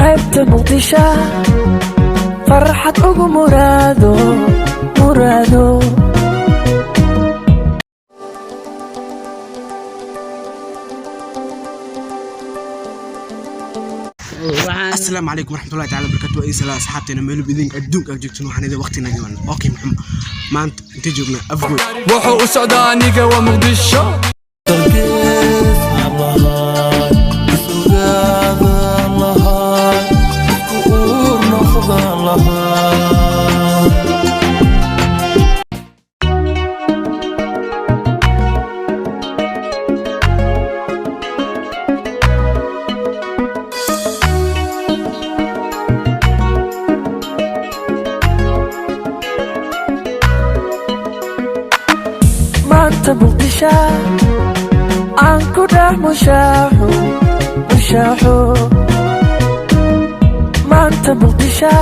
حبت مقدشة فرحت أقو مرادو مرادو. السلام عليكم ورحمة الله تعالى وبركاته. أي سلام أصحابتنا ميلو بيدين أدوك أجيكتون وحنا إذا وقتنا جوانا. أوكي محمد ما أنت جبنا أفقول. وحو سوداني جوا مقدشة. أنت مقدشة عنكو ده مشاحو مشاحو. ما أنت مقدشة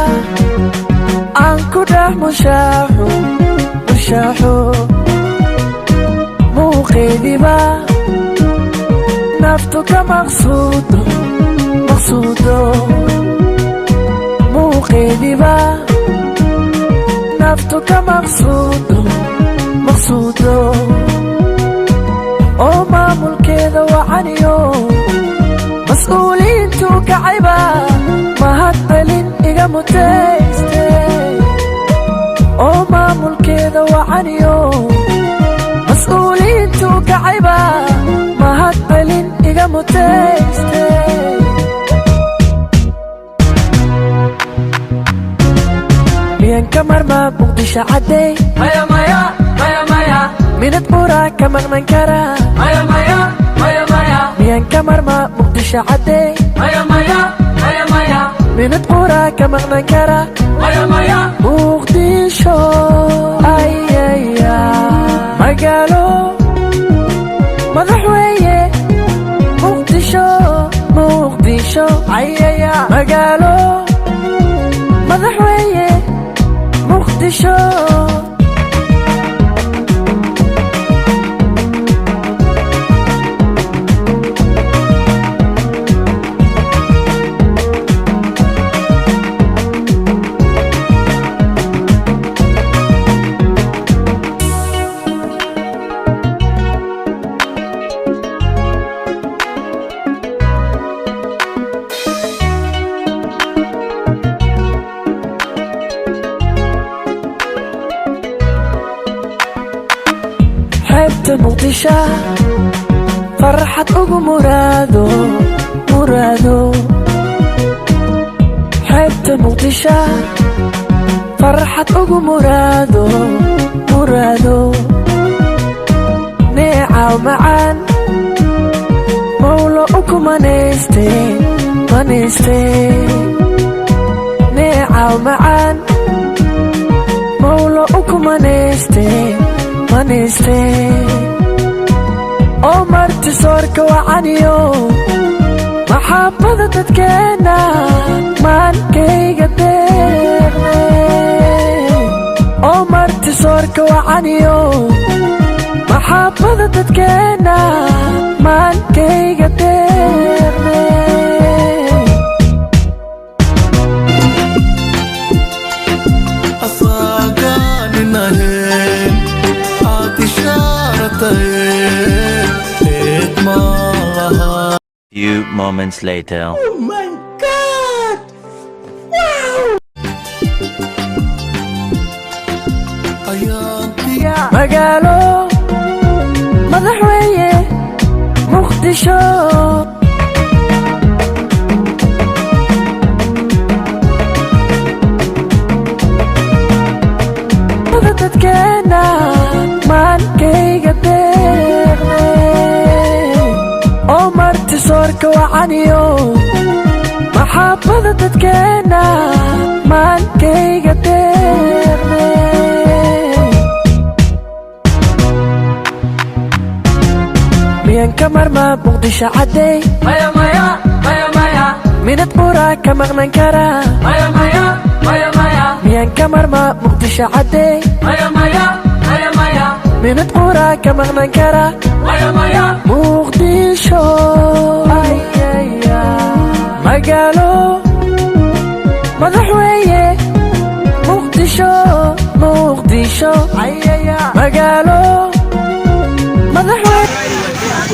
عنكو ده مشاحو مشاحو. مو قيدي با نفتك مقصودو مقصودو. مو قيدي با نفتك مقصودو مقصودو. oo maamulkeeda wacaniyo mas'uuliyiintu kacayba mahadcelin iga mutayste. oo maamulkeeda wacaniyo mas'uuliyiintu kacayba mahadcelin iga mutayste. miyan ka marma muqdisho caday maya maya maya maya minad pura ka maqnan kara maya maya maya maya. miyan ka marma muqdisho caday maya maya maya maya minad pura ka maqnan kara maya maya. muqdisho ayaya magaalo madax weeye muqdisho muqdisho ayaya magaalo madax weeye muqdisho. حبت مقدشة فرحت أقو مرادو مرادو. حبت مقدشة فرحت أقو مرادو مرادو. نيعة ومعان مولو أكو منيستين منيستين. نيعة ومعان مولو أكو منيستين maniste. oo marti soorka wacaniyo maxaabada dadkeena maankayga deeqde. oo marti soorka wacaniyo maxaabada dadkeena maankayga deeqde. Few moments later. Oh my God! Wow! magaalo madax weeye muqdisho. dadkeena maankayga deeqde. oo marti soorka wacaniyo maxaabada dadkeena maankayga deeqde. miyan ka marma muqdisho caday maya maya maya maya minad pura ka maqnan kara maya maya maya maya. miyan ka marma muqdisho caday maya maya maya maya minad pura ka maqnan kara maya maya. muqdisho ayaya magaalo madaxweye muqdisho muqdisho magaalo madaxweye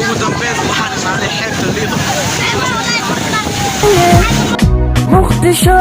ugu dambeyn waxaan imaaday xeebta liido muqdisho